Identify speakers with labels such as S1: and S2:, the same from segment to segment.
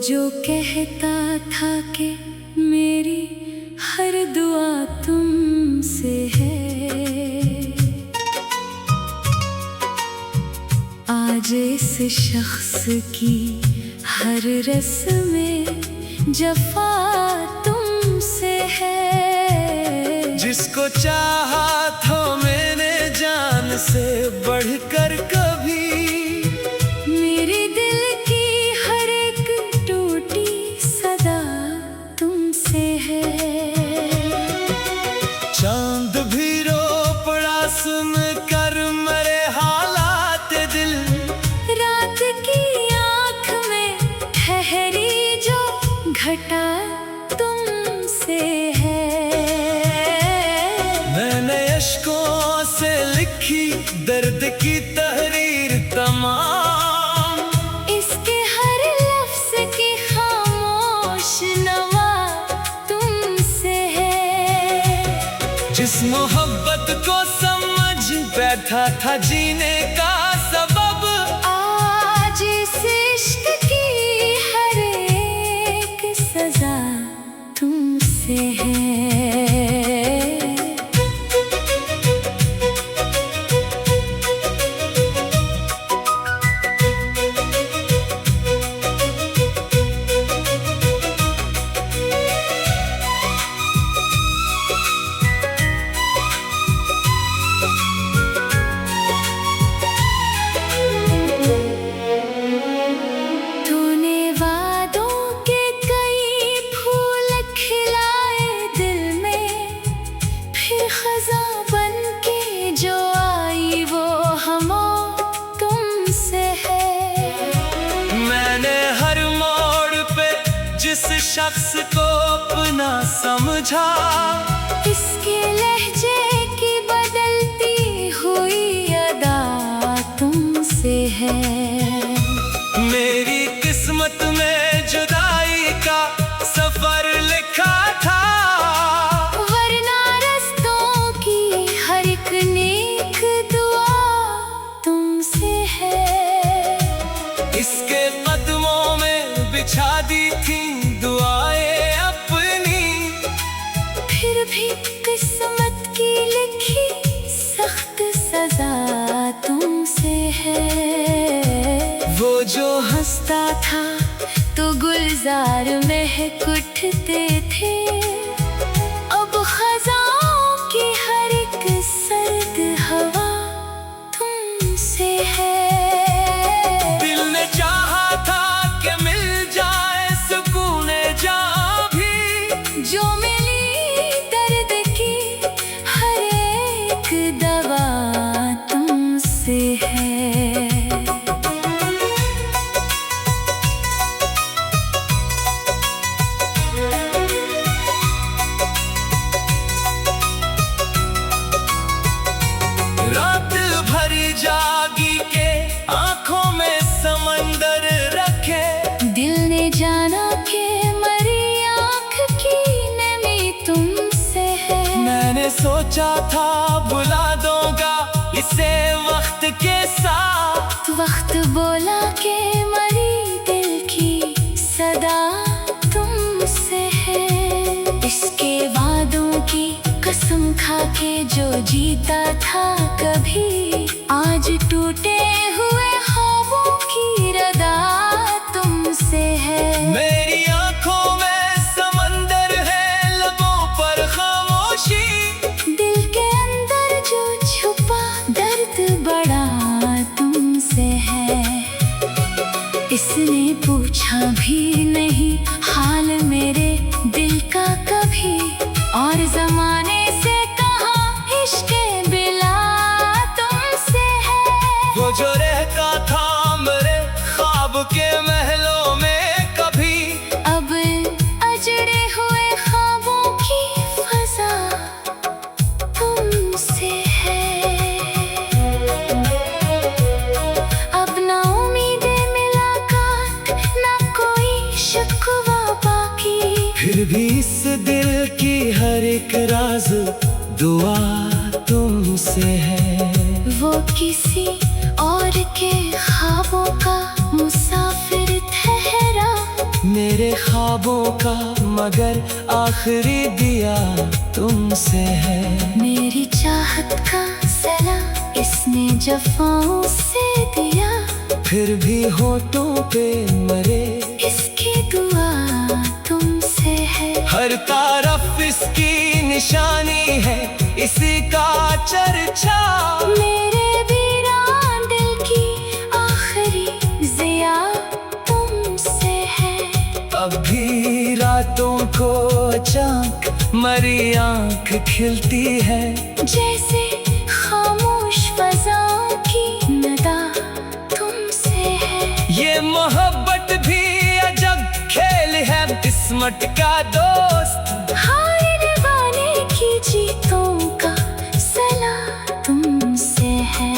S1: जो कहता था कि मेरी हर दुआ तुमसे है, आज इस शख्स की हर रस्म जफा तुमसे है।
S2: जिसको चाहा था मैंने जान से बढ़कर कभी,
S1: मेरे दिल की हर एक टूटी सदा तुमसे है।
S2: चांद भी रो पड़ा सुन कर मरे हालात दिल,
S1: रात की आँख में ठहरी जो घटा तुमसे है।
S2: मैंने अश्कों से लिखी दर्द की तहरीर तमाम,
S1: इसके हर लफ्ज की खामोश नवा तुमसे है।
S2: जिस मोहब्बत को समझ बैठा था जीने का सबब,
S1: आज इस इश्क की हर एक सजा तुमसे है।
S2: जिस शख्स को अपना समझा,
S1: इसके लहजे की बदलती हुई अदा तुमसे है।
S2: मेरी किस्मत में जुदाई का सफर लिखा था,
S1: वरना रस्तों की हर एक नेक दुआ तुमसे है।
S2: इसके कदमों में बिछा दी थी दुआएं अपनी,
S1: फिर भी किस्मत की लिखी सख्त सजा तुमसे है।
S2: वो जो
S1: हंसता था तो गुलजार महक उठते थे, अब खज़ाओं की हर एक सर्द हवा तुमसे है।
S2: दिल ने चाहा था कि मिल जाए सुकून जहाँ भी,
S1: जो मिली दर्द की हर एक दवा तुमसे है।
S2: रात भरी जागी के आंखों में समंदर रखे,
S1: दिल ने जाना कि मरी आँख की नमी तुमसे है।
S2: मैंने सोचा था बुला दूंगा इसे वक्त के साथ,
S1: वक्त बोला कि मरी दिल की सदा तुमसे है। इसके वादों की कसम खा के जो जीता था कभी, आज टूटे हुए ख्वाबों की रदा तुमसे है।
S2: मेरी आंखों में समंदर है, लबों पर खामोशी,
S1: दिल के अंदर जो छुपा दर्द बड़ा तुमसे है। इसने पूछा भी नहीं हाल मेरे दिल का कभी, और जमाने से कहा इश्क बिला तुमसे है।
S2: वो जो रहता था मेरे ख्वाब के महलों में कभी,
S1: अब अजड़े हुए ख्वाबों की फजा तुमसे है। अब ना उम्मीदें मुलाकात, ना कोई शिकवा बाकी,
S2: फिर भी इस दिल की हर एक राज दुआ तुमसे है।
S1: वो किसी और के ख्वाबों का मुसाफिर ठहरा,
S2: मेरे ख्वाबों का, मगर आखिरी दिया तुमसे है।
S1: मेरी चाहत का सिला इसने जफाओं से दिया,
S2: फिर भी होठों पे मरे
S1: इसकी दुआ तुमसे है।
S2: हर तरफ इसकी निशानी है, इसी का चर्चा।
S1: मेरे वीरान दिल की आखिरी जिया तुमसे है।
S2: अब भी रातों को अचानक मरी आंख खिलती है,
S1: जैसे खामोश फज़ाओं की नदा तुमसे है।
S2: ये मोहब्बत भी अजब खेल है, किस्मत का दोस्त।
S1: हाय दीवाने की जीतों का सला तुमसे है।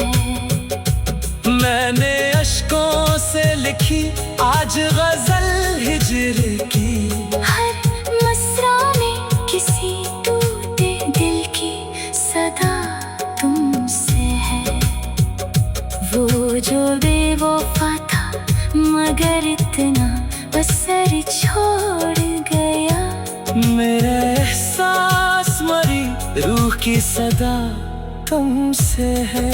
S2: मैंने अश्कों से लिखी आज गजल हिजर की,
S1: हर मसरा में किसी टूटे दिल की सदा तुमसे है। वो जो बेवफा था मगर इतना असर छोड़ गया,
S2: मेरा एहसास मरी रूह की सदा तुमसे है।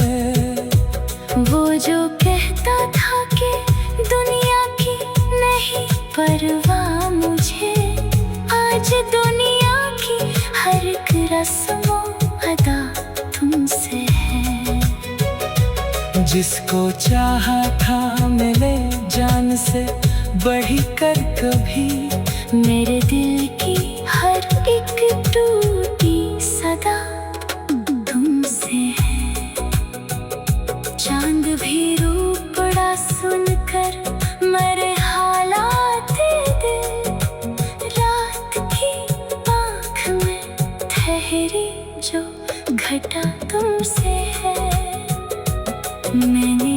S1: वो जो कहता था कि दुनिया की नहीं परवाह मुझे, आज दुनिया की हर एक रस्मों अदा तुमसे है।
S2: जिसको चाहा था मिले जान से बढ़कर कभी,
S1: मेरे दिल की हर एक टूटी सदा तुमसे है। चांद भी रूपड़ा सुनकर मरे हालात दिल, रात की आँख में ठहरी जो घटा तुमसे है। मैंने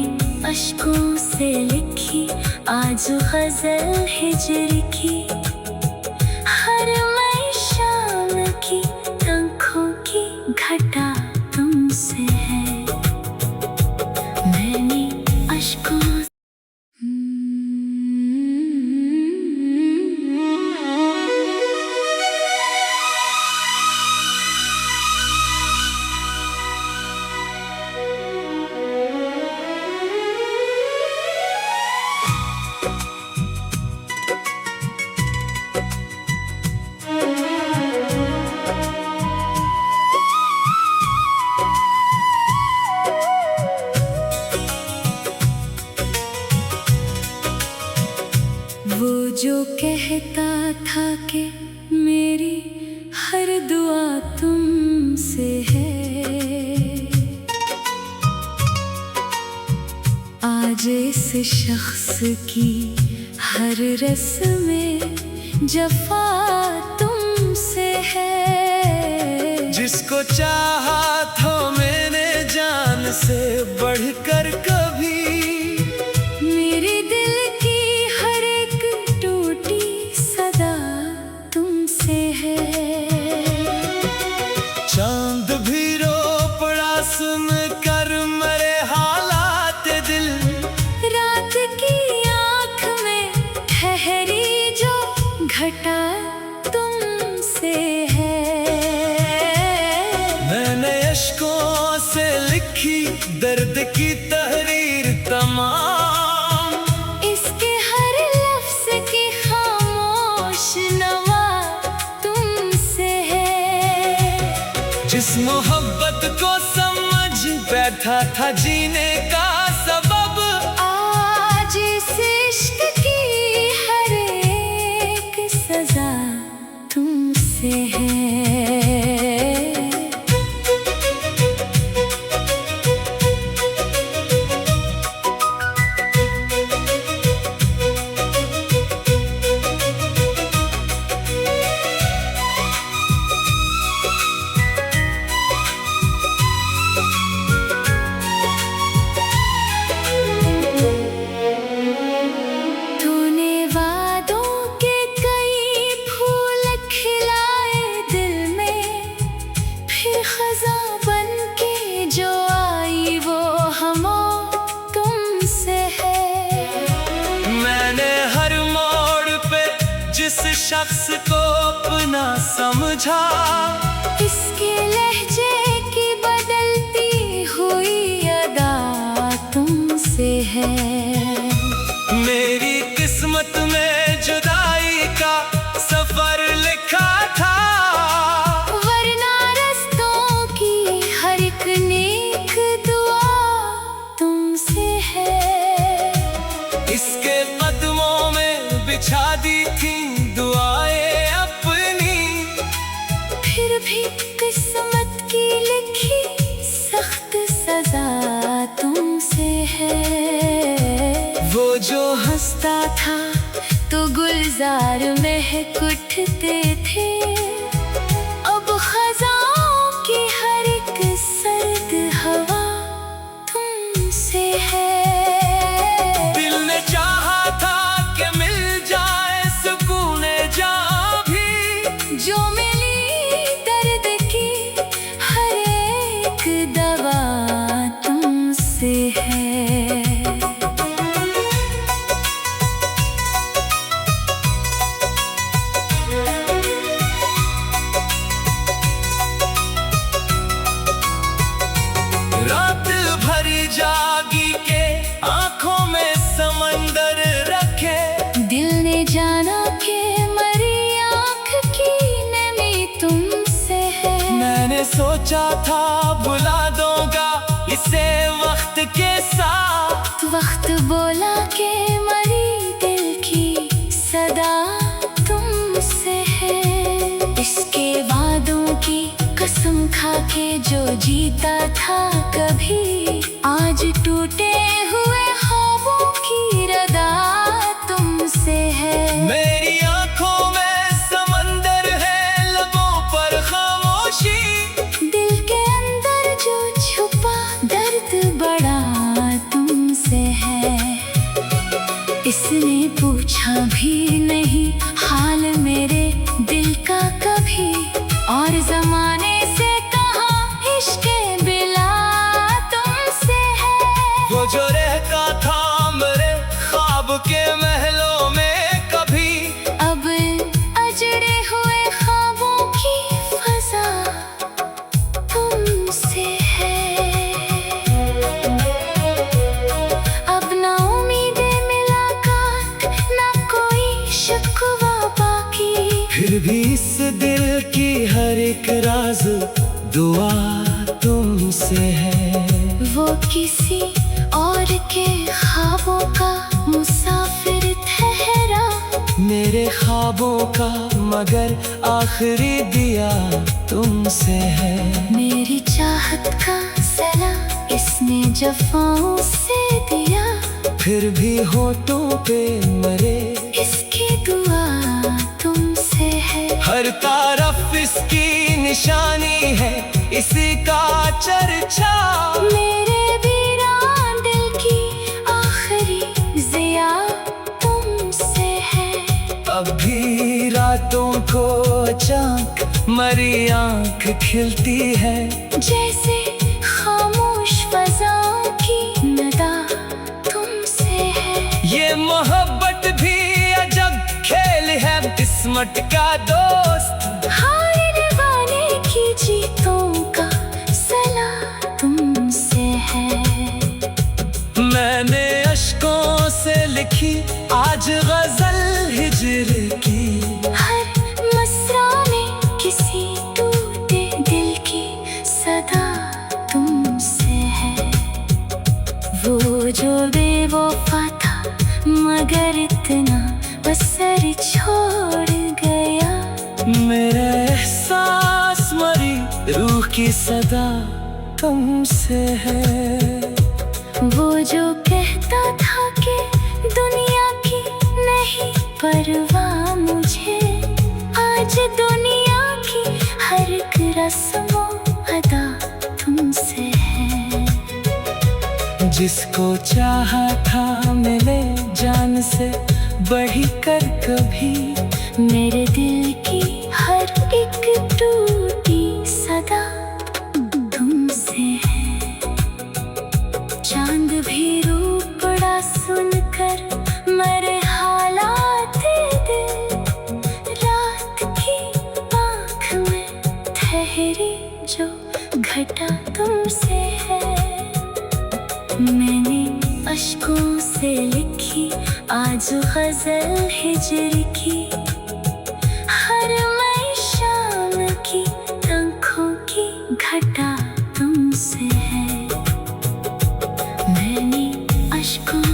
S1: अश्कों से लिखी आज गजल हिजर की, हर मैं शाम की आँखों की घटा तुमसे है। मैंने अश्कों वो जो कहता था कि मेरी हर दुआ तुमसे है, आज इस शख्स की हर रस्म जफा तुमसे है।
S2: जिसको चाहा था मैंने जान से बढ़कर कभी,
S1: मेरे दिल की हर एक टूटी सदा तुमसे है।
S2: चांद भी रो पड़ा सुन कर मरे हालात दिल,
S1: रात की आँख में ठहरी जो घटा तुमसे है।
S2: मैंने अश्कों से लिखी दर्द की तहरीर शख्स को अपना समझा।
S1: इसके लहजे की बदलती हुई अदा तुमसे है।
S2: मेरी किस्मत में जुदाई का सफर लिखा था,
S1: वरना रस्तों की हर एक नेक दुआ तुमसे है।
S2: इसके कदमों में बिछा दी थी दुआएं अपनी,
S1: फिर भी किस्मत की लिखी सख्त सजा तुमसे है।
S2: वो जो
S1: हंसता था तो गुलजार महक उठते थे, अब खज़ाओं की हर एक सर्द हवा तुमसे है।
S2: दिल ने चाहा था कि मिल जाए सुकून जहाँ भी,
S1: जो मिली दर्द की हर एक दवा तुमसे है।
S2: रात भरी जागी के आंखों में समंदर रखे,
S1: दिल ने जाना कि मरी आँख की नमी तुमसे है।
S2: मैंने सोचा था बुला दूंगा इसे वक्त के साथ,
S1: वक्त बोला कि मरी दिल की सदा तुमसे है। इसके वादों की कसम खा के जो जीता था कभी, आज टूटे हुए ख्वाबों की रदा तुमसे है।
S2: मेरी आंखों में समंदर है, लबों पर खामोशी,
S1: दिल के अंदर जो छुपा दर्द बड़ा तुमसे है। इसने पूछा भी नहीं हाल मेरे दिल का कभी, और जमाने से कहा इश्क बिला तुमसे है।
S2: वो जो रहता था मेरे ख्वाब के महलों में कभी,
S1: अब अजड़े हुए ख्वाबों की फजा तुमसे है। अब ना उम्मीदें मुलाकात, ना कोई शिकवा बाकी,
S2: फिर भी इस दिल की हर एक राज दुआ तुमसे है।
S1: वो किसी और के ख्वाबों का मुसाफिर ठहरा,
S2: मेरे ख्वाबों का मगर आखिरी दिया तुमसे है।
S1: मेरी चाहत का सला इसने जफाओं से दिया,
S2: फिर भी होठों पे मरे
S1: इसकी दुआ तुमसे है।
S2: हर तरफ इसकी निशानी है, इसी का चर्चा।
S1: मेरे वीरान दिल की आखिरी जिया तुमसे है।
S2: अब भी रातों को अचानक मरी आंख खिलती है,
S1: जैसे खामोश फजाओं की नदा तुमसे है।
S2: ये मोहब्बत भी अजब खेल है किस्मत का दोस्त,
S1: हारने वाले की जीतों का सला तुमसे है।
S2: मैंने अश्कों से लिखी आज गजल हिजर की,
S1: हर मसरा में किसी टूटे दिल की सदा तुमसे है। वो जो बेवफा था मगर इतना असर छोड़ गया,
S2: मेरा एहसास मरी रूह की सदा तुमसे है।
S1: वो जो कहता था कि दुनिया की नहीं परवाह मुझे, आज दुनिया की हर एक रस्मों अदा तुमसे है।
S2: जिसको चाहा था मिले जान से बढ़ी कर कभी,
S1: मेरे दिल की हर एक टूटी सदा तुमसे है। चांद भी रूप बड़ा सुनकर मरे हालात दिल, तुमसे लिखी आज गजल हिजर की। हर मई शाम की आँखों की घटा तुमसे है। मैंने अश्कों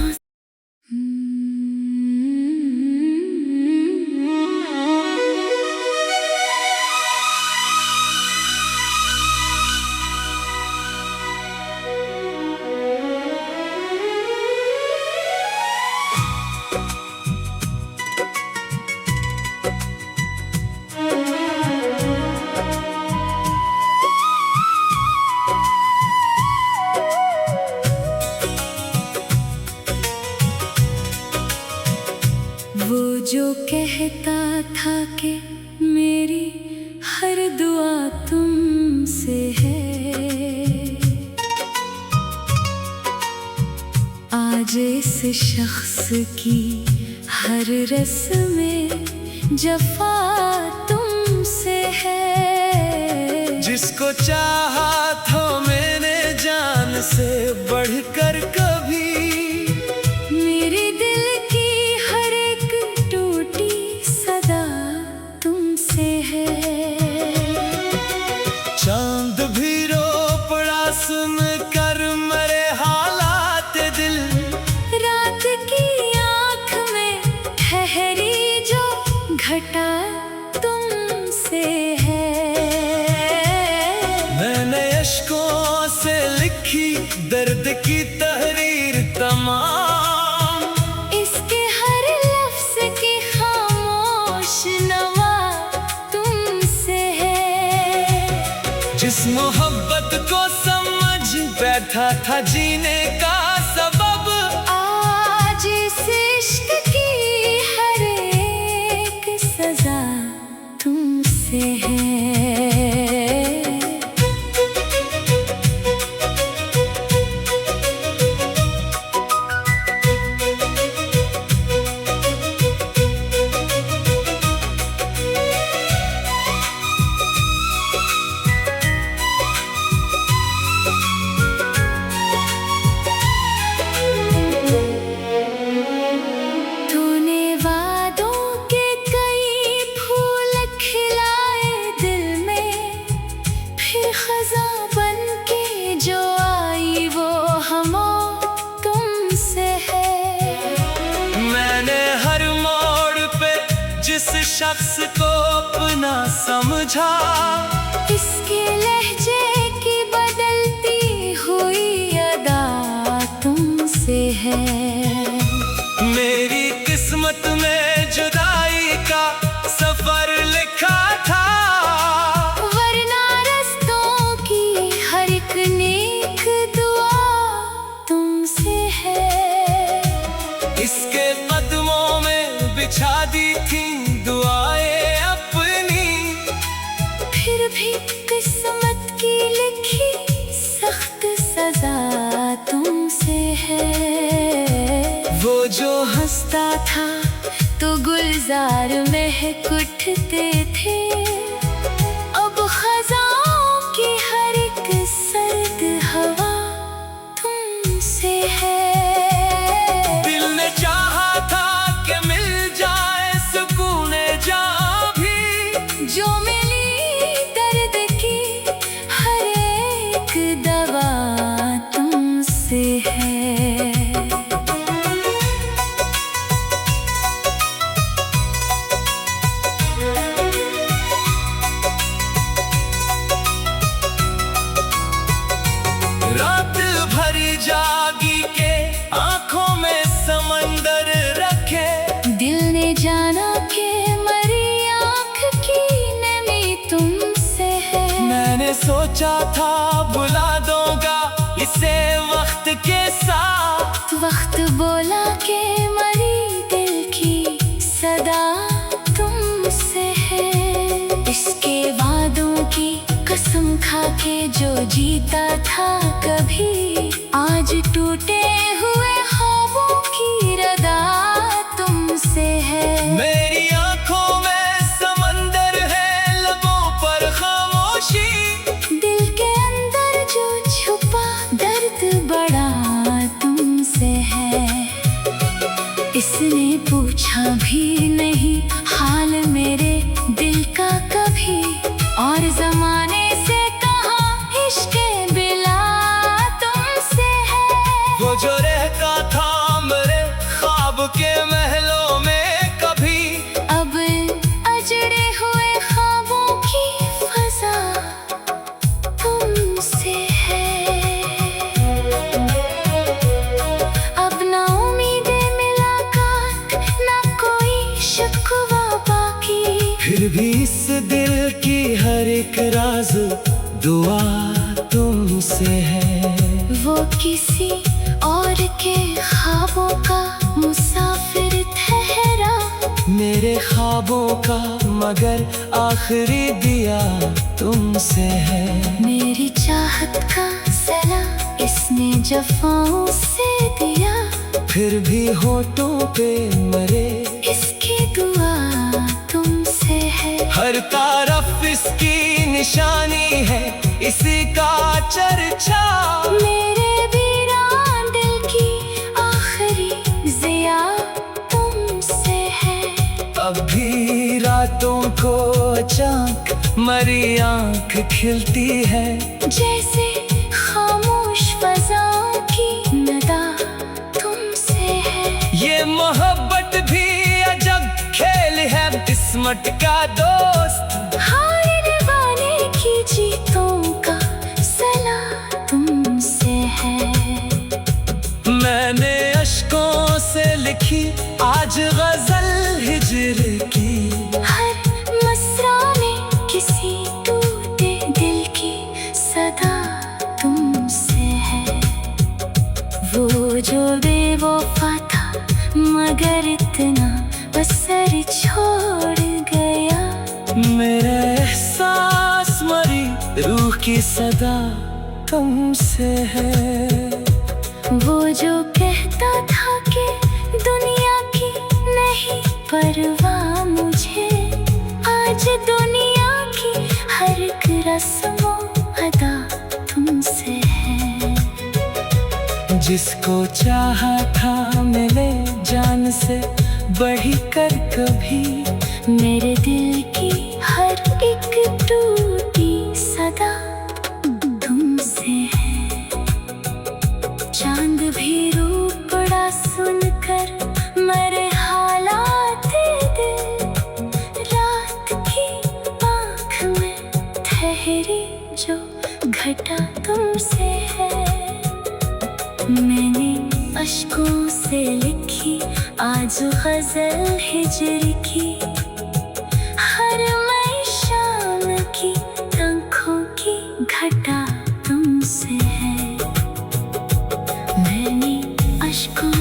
S1: वो जो कहता था कि मेरी हर दुआ तुमसे है, आज इस शख्स की हर रस्म जफा तुमसे है।
S2: जिसको चाहा तो मैंने जान से बढ़कर कभी,
S1: मेरे दिल की हर एक टूटी सदा तुमसे है।
S2: चांद भी रो पड़ा सुन कर मरे हालात दिल,
S1: रात की आँख में ठहरी जो घटा तुमसे है।
S2: मैंने अश्कों से लिखी दर्द की तहरीर तमाम,
S1: इसके हर लफ्ज की खामोश नवा तुमसे है।
S2: जिस मोहब्बत को समझ बैठा था जीने का सबब,
S1: आज इस इश्क की हर एक सजा तुमसे है। तूने वादों के कई फूल खिलाए दिल में, फिर खज़ां बन के जो आई वो हमो तुमसे है।
S2: मैंने हर मोड़ पे जिस शख्स को अपना समझा,
S1: इसके लहजे की बदलती हुई अदा तुमसे है।
S2: मेरी किस्मत में जुदाई का सफर लिखा था,
S1: वरना रस्तों की हर एक नेक दुआ तुमसे है।
S2: इसके कदमों में बिछा दी थी दुआएं अपनी,
S1: फिर भी किस्मत की लिखी सख्त सजा तुमसे है। वो जो हंसता था तो गुलजार महक उठते थे, अब खज़ाओं की हर एक सर्द हवा तुमसे है।
S2: दिल ने चाहा था कि मिल जाए सुकून जहाँ भी,
S1: जो मिली दर्द की हर एक दवा तुमसे है।
S2: रात भरी जागी के आंखों में समंदर रखे,
S1: दिल ने जाना कि मरी आँख की नमी तुमसे है।
S2: मैंने सोचा था बुला दूंगा इसे वक्त के साथ,
S1: वक्त बोला कि मरी दिल की सदा तुमसे है। इसके वादों की कसम खा के जो जीता था कभी, आज टूटे हुए ख्वाबों की रदा तुमसे है।
S2: मेरी आंखों में समंदर है, लबों पर खामोशी,
S1: दिल के अंदर जो छुपा दर्द बड़ा तुमसे है। इसने पूछा भी नहीं हाल मेरे दिल का कभी, और जमाने से कहा इश्क बिला तुमसे है।
S2: वो जो रहता था मेरे ख्वाब के महलों में कभी,
S1: अब अजड़े हुए ख्वाबों की फजा तुमसे है। अब ना उम्मीदें मुलाकात, ना कोई शिकवा बाकी,
S2: फिर भी इस दिल की हर एक राज दुआ तुमसे है।
S1: वो किसी और के ख्वाबों का मुसाफिर ठहरा,
S2: मेरे ख्वाबों का मगर आखिरी दिया तुमसे है।
S1: मेरी चाहत का सला इसने जफाओं से दिया,
S2: फिर भी होठों पे मरे
S1: इसकी दुआ तुमसे है।
S2: हर तरफ इसकी निशानी है, इसी का चर्चा
S1: मेरे वीरान दिल की आखिरी जिया तुमसे है।
S2: अब भी रातों को अचानक मरी आंख खिलती है,
S1: जैसे खामोश फजाओं की नदा तुमसे है।
S2: ये मोहब्बत भी अजब खेल है किस्मत का दोस्त,
S1: हाय दीवाने की जीतों का सला तुमसे है।
S2: मैंने अश्कों से लिखी आज गजल हिजर की,
S1: हर मिसरा में किसी टूटे दिल की सदा तुमसे है। वो जो बेवफा था मगर इतना असर छोड़ गया,
S2: मेरा एहसास मरी रूह की सदा तुमसे है।
S1: वो जो कहता था कि दुनिया की नहीं परवाह मुझे, आज दुनिया की हर एक रस्म अदा तुमसे है।
S2: जिसको चाहा था मिले जान से बढ़कर कभी,
S1: मेरे दिल की हर एक टूटी सदा तुमसे है। चांद भी रो पड़ा सुनकर मरे हालात दिल, रात की आँख में ठहरी जो घटा तुमसे है। मैंने अश्कों से लिखी आज गजल हिजर की, हर मैं शाम की आँखों की घटा तुमसे है। मैंने अश्कों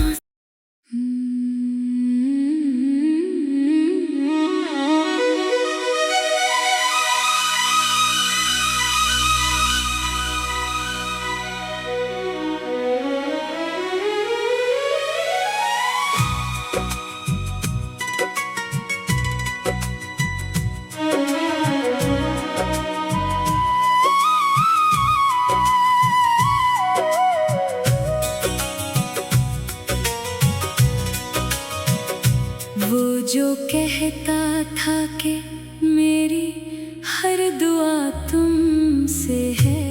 S1: वो जो कहता था कि मेरी हर दुआ तुमसे है,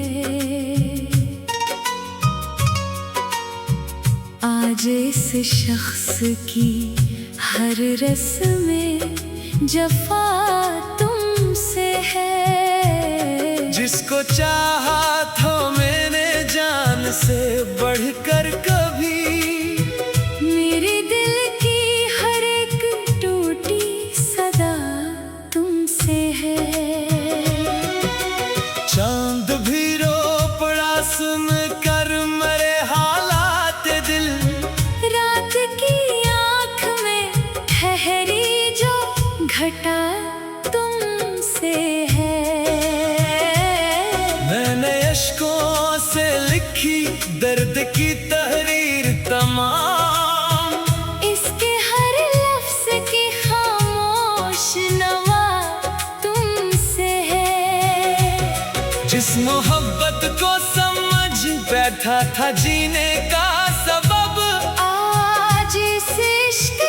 S1: आज इस शख्स की हर रस्म जफा तुमसे है।
S2: जिसको चाहा था मैंने जान से बढ़कर कभी,
S1: मेरे दिल की हर एक टूटी सदा तुमसे है।
S2: चांद भी रो पड़ा सुन कर मरे हालात दिल,
S1: रात की आँख में ठहरी जो घटा तुमसे है।
S2: मैंने अश्कों से लिखी दर्द की तहरीर तमाम,
S1: इसके हर लफ्ज की खामोश नवा तुमसे है।
S2: जिस मोहब्बत को समझ बैठा था जीने का सबब,
S1: आज इस इश्क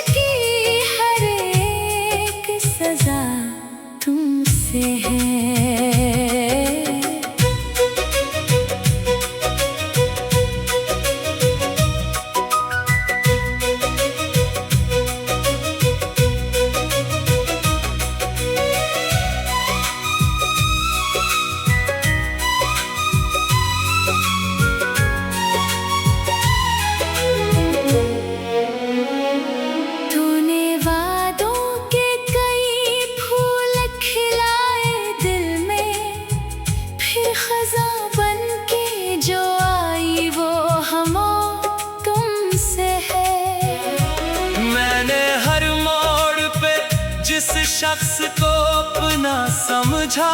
S2: जिस शख्स को अपना समझा,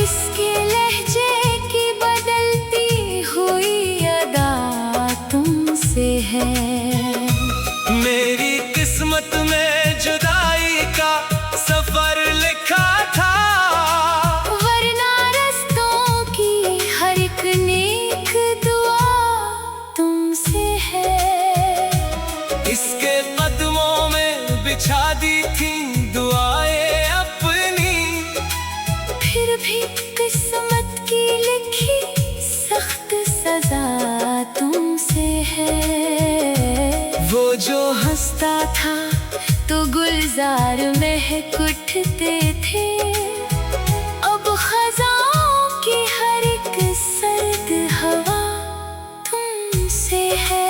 S1: इसके लहजे की बदलती हुई अदा तुमसे है।
S2: मेरी किस्मत में जुदाई का सफर लिखा था,
S1: वरना रस्तों की हर एक नेक दुआ तुमसे है।
S2: इसके कदमों में बिछा दी थी दुआएं अपनी,
S1: फिर भी किस्मत की लिखी सख्त सजा तुमसे है।
S2: वो जो
S1: हंसता था तो गुलजार महक उठते थे, अब खज़ाओं की हर एक सर्द हवा तुमसे है।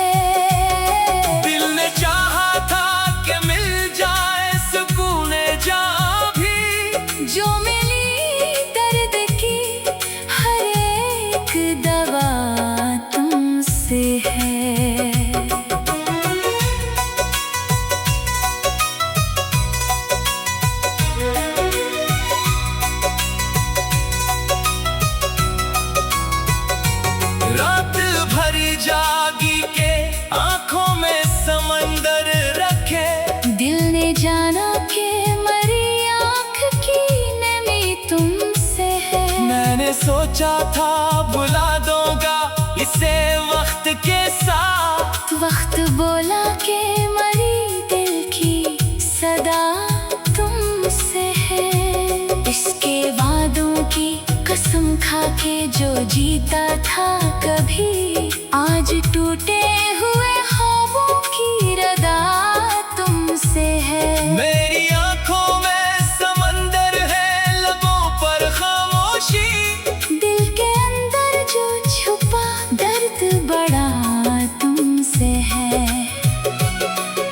S2: दिल ने चाहा था कि मिल जाए सुकून जहाँ भी,
S1: जो मिली दर्द की हर एक दवा तुमसे है।
S2: रात भरी जागी के आंखों में समंदर रखे,
S1: दिल ने जाना कि मरी आँख की नमी तुमसे है।
S2: मैंने सोचा था बुला दूंगा इसे वक्त के साथ,
S1: वक्त बोला कि मरी दिल की सदा तुमसे है। इसके वादों की कसम खा के जो जीता था कभी, आज टूटे हुए ख्वाबों की रदा तुमसे है।
S2: मेरी आंखों में समंदर है, लबों पर खामोशी,
S1: दिल के अंदर जो छुपा दर्द बड़ा तुमसे है।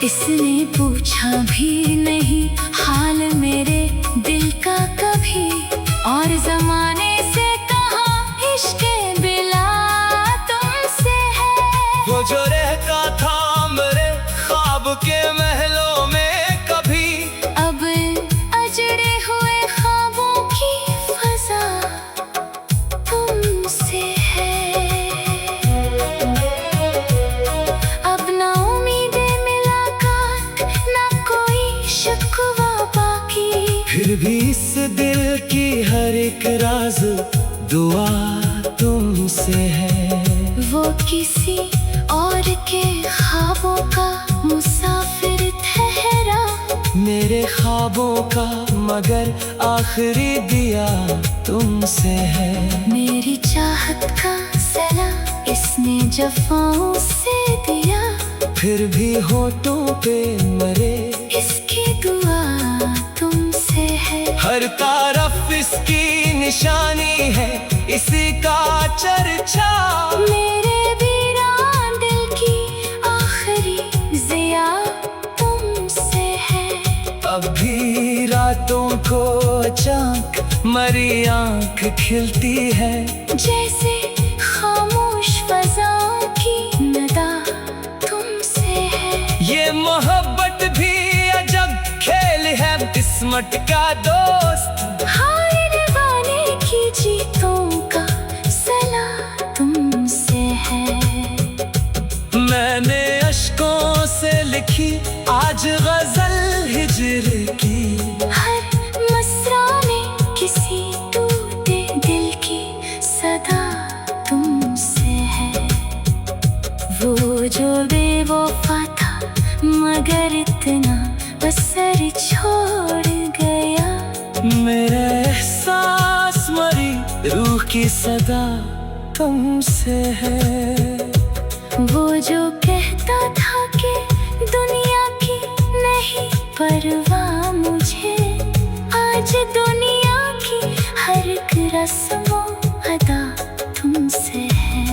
S1: इसने पूछा भी नहीं हाल मेरे दिल का कभी, और जमाने से कहा इश्क बिला तुमसे है।
S2: वो जो रहता था मेरे ख्वाब के महलों में कभी,
S1: अब अजड़े हुए ख्वाबों की फजा तुमसे है। अब ना उम्मीदें मुलाकात, ना कोई शिकवा बाकी,
S2: फिर भी इस दिल की हर एक राज दुआ तुमसे है।
S1: वो किसी और के ख्वाबों का मुसाफिर ठहरा,
S2: मेरे ख्वाबों का मगर आखिरी दिया तुमसे है।
S1: मेरी चाहत का सला इसने जफाओं से दिया,
S2: फिर भी होठों पे मरे
S1: इसकी दुआ तुमसे है।
S2: हर तरफ इसकी निशानी है, इसी का चर्चा
S1: मेरे वीरान दिल की आखिरी जिया तुमसे है।
S2: अब भी रातों को अचानक मरी आंख खिलती है,
S1: जैसे खामोश फजाओं की नदा तुमसे है।
S2: ये मोहब्बत भी अजब खेल है किस्मत का दोस्त,
S1: हारने वाले की जीतों का सला तुमसे है।
S2: मैंने अश्कों से लिखी आज गजल हिजर की,
S1: हर मसरा में किसी टूटे दिल की सदा तुमसे है। वो जो बेवफा था मगर इतना असर छोड़ गया,
S2: मेरे एहसास मरी रूह की सदा तुमसे है।
S1: वो जो कहता था कि दुनिया की नहीं परवाह मुझे, आज दुनिया की हर एक रस्मों अदा तुमसे है।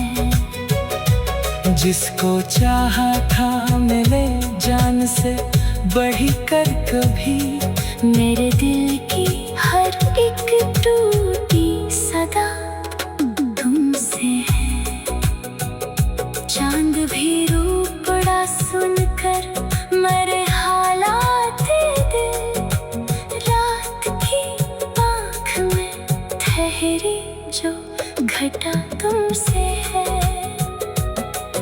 S2: जिसको चाहा था मिले जान से बढ़ी कर कभी,
S1: मेरे दिल की हर एक टूटी सदा तुमसे है। चांद भी रूपड़ा सुनकर मरे हालात दिल, तुमसे है।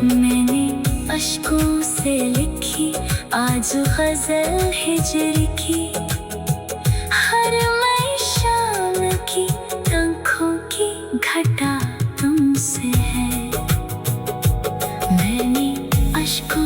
S1: मैंने अश्कों से लिखी आज गजल हिजर की, हर मई शाम की आँखों की घटा तुमसे है। मैंने अश्कों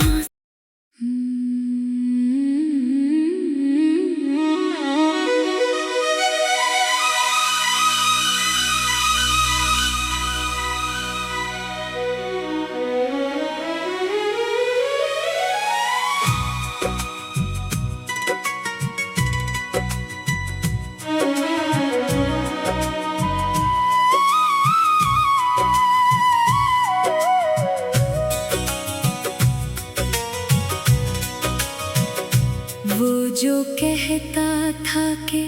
S1: वो जो कहता था कि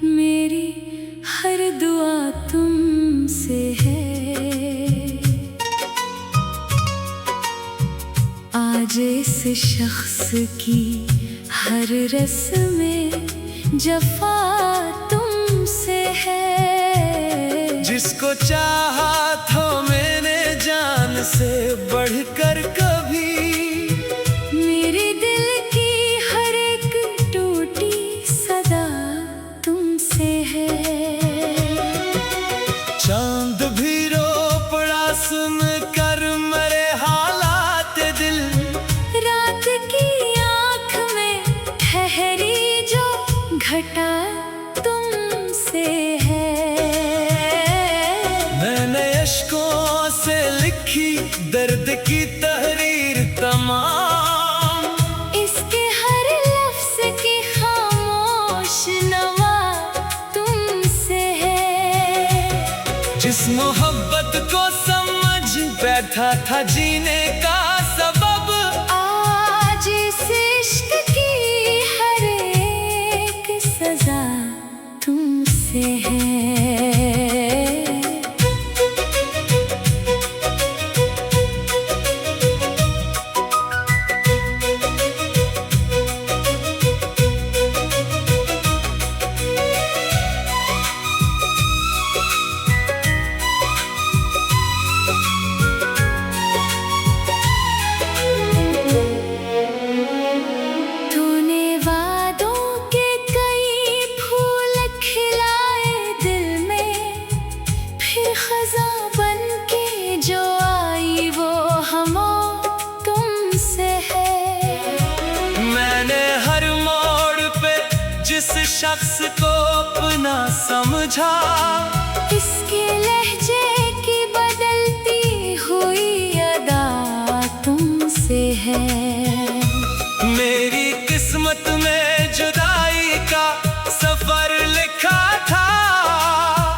S1: मेरी हर दुआ तुमसे है, आज इस शख्स की हर रस्में जफा तुमसे है।
S2: जिसको चाहा था मैंने जान से बढ़कर कभी,
S1: मेरे दिल की हर एक टूटी सदा तुमसे है।
S2: चांद भी रो पड़ा सुन कर मरे हालात दिल,
S1: रात की आँख में ठहरी जो घटा तुमसे है।
S2: मैंने अश्कों से लिखी दर्द की तहरीर तमाम,
S1: इसके हर लफ्ज की खामोश नवा तुमसे है।
S2: जिस मोहब्बत को समझ बैठा था जीने का सबब,
S1: आज इस इश्क की हर एक सजा तुमसे है। तूने वादों के कई फूल खिलाए दिल में, फिर खज़ां बन के जो आई वो हमो तुमसे है।
S2: मैंने हर मोड़ पे जिस शख्स को अपना समझा,
S1: इसके लहजे की बदलती हुई अदा तुमसे है।
S2: मेरी किस्मत में जुदाई का सफर लिखा था,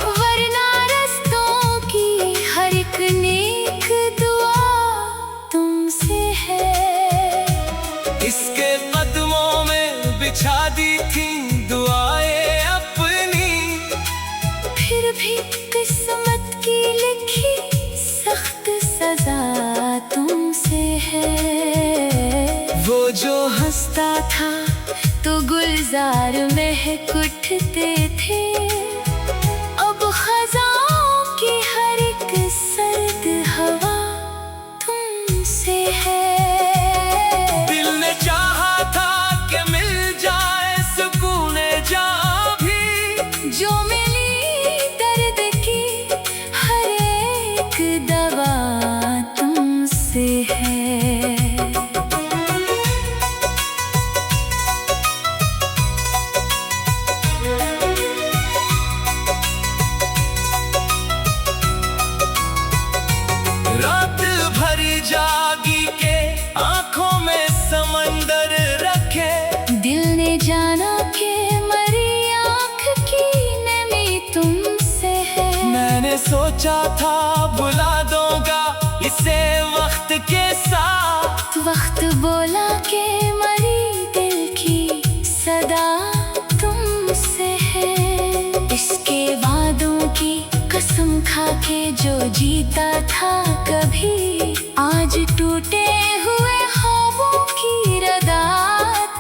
S1: वरना रस्तों की हर एक नेक दुआ तुमसे है।
S2: इसके कदमों में बिछा दी थी दुआएं अपनी,
S1: फिर भी किस्मत की लिखी सख्त सजा तुमसे है।
S2: वो जो
S1: हंसता था तो गुलजार महक उठते थे, अब खज़ाओं की हर एक सर्द हवा तुमसे है।
S2: दिल ने चाहा था कि मिल जाए सुकून जहाँ भी,
S1: जो मिली दर्द की हर एक दवा तुमसे है।
S2: रात भरी जागी के आंखों में समंदर रखे,
S1: दिल ने जाना कि मरी आँख की नमी तुमसे है।
S2: मैंने सोचा था बुला दूंगा इसे वक्त के साथ,
S1: वक्त बोला कि मरी दिल की सदा तुमसे है। इसके वादों की कसम खा के जो जीता था कभी, आज टूटे हुए ख्वाबों की रदा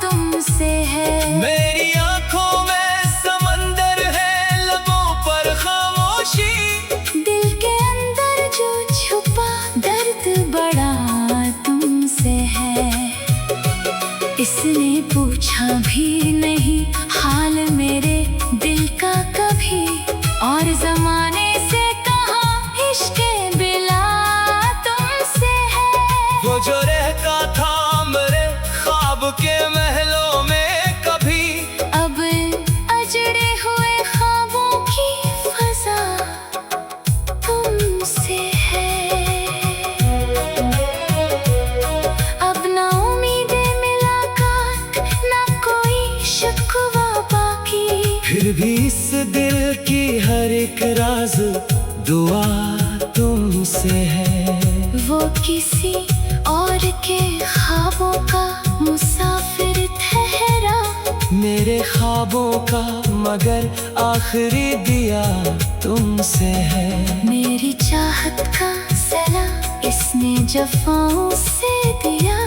S1: तुमसे है।
S2: मेरी आंखों में समंदर है, लबों पर खामोशी,
S1: दिल के अंदर जो छुपा पूछा भी नहीं हाल मेरे दिल का कभी, और जमाने से कहा इश्क बिला तुमसे है।
S2: वो जो रहता था मेरे ख्वाब के महलों में कभी,
S1: अब अजड़े हुए ख्वाबों की फजा तुमसे है। अब ना उम्मीदें मुलाकात, ना कोई शिकवा बाकी,
S2: फिर भी इस दिल की हर एक राज दुआ तुमसे है।
S1: वो किसी और के ख्वाबों का मुसाफिर ठहरा,
S2: मेरे ख्वाबों का मगर आखिरी दिया तुमसे है।
S1: मेरी चाहत का सला इसने जफाओं से दिया,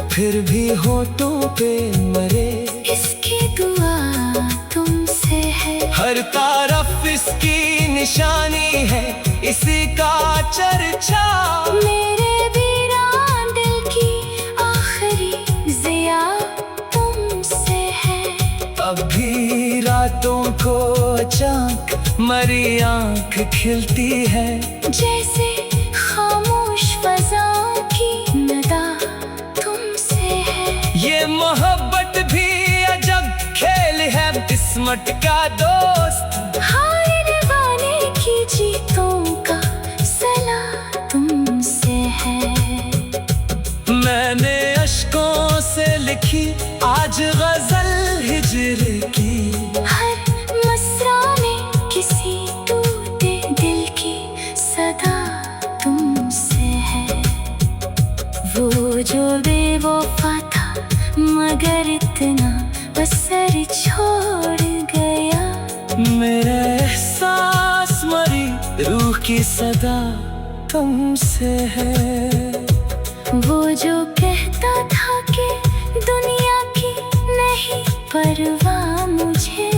S2: फिर भी होठों पे मरे
S1: इसकी दुआ तुमसे है।
S2: हर तरफ इसकी निशानी है, इसी का चर्चा।
S1: मेरे वीरान दिल की आखिरी जिया तुमसे है।
S2: अब भी रातों को अचानक मरी आंख खिलती है,
S1: जैसे खामोश फजाओं की नदा तुमसे है।
S2: ये मोहब्बत भी अजब खेल है किस्मत का दोस्त।
S1: हारने वाले की जीतों का सला तुमसे है।
S2: मैंने अश्कों से लिखी आज गजल हिजर की,
S1: हर मसरा में किसी टूटे दिल की सदा तुमसे है। वो जो बेवफा था मगर इतना असर छोड़ गया,
S2: मेरा एहसास मरी रूह की सदा तुमसे है।
S1: वो जो कहता था कि दुनिया की नहीं परवाह मुझे,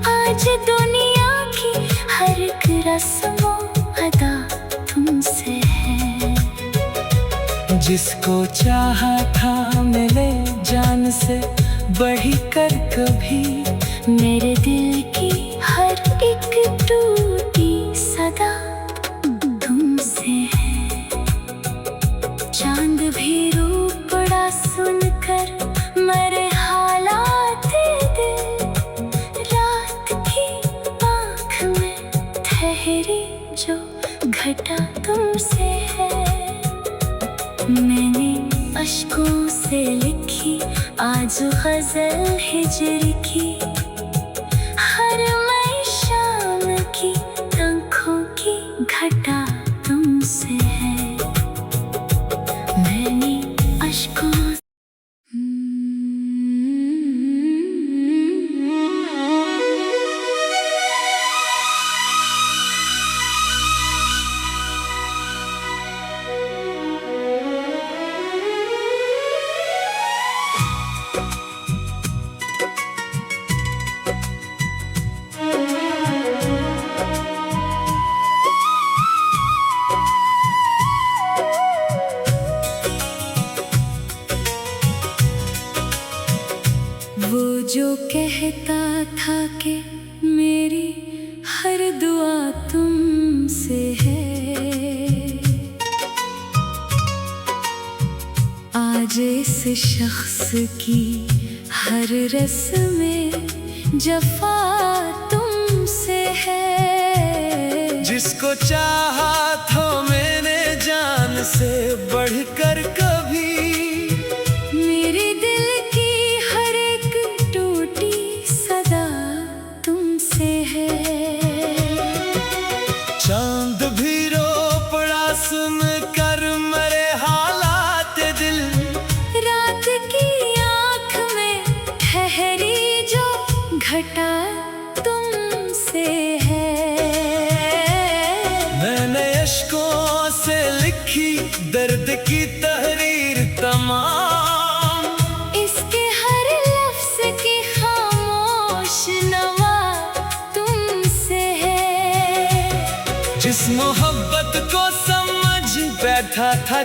S1: आज दुनिया की हर एक रस्मों अदा तुमसे है।
S2: जिसको चाहा था मिले जान से बढ़ी कर कभी,
S1: मेरे दिल की हर एक टूटी सदा तुमसे है। चांद भी रूप बड़ा सुनकर मरे हालात दिल, रात की आँख में ठहरी जो घटा तुमसे है। मैंने अश्कों से लिखी आज गजल हिजर की, हर मैं शाम की आँखों की घटा तुमसे है। मैंने अश्कों वो जो कहता था कि मेरी हर दुआ तुमसे है, आज इस शख्स की हर रस्म जफा तुमसे है।
S2: जिसको चाहा था मैंने जान से बढ़कर कभी,
S1: मेरे दिल की हर एक टूटी सदा तुमसे है।
S2: चांद भी रो पड़ा सुन कर मरे हालात दिल,
S1: रात की आँख में ठहरी जो घटा तुमसे है।
S2: मैंने अश्कों से लिखी दर्द की तहरीर तमाम,
S1: इसके हर लफ्ज़ की खामोश नवा तुमसे है।
S2: जिस मोहब्बत को समझ बैठा था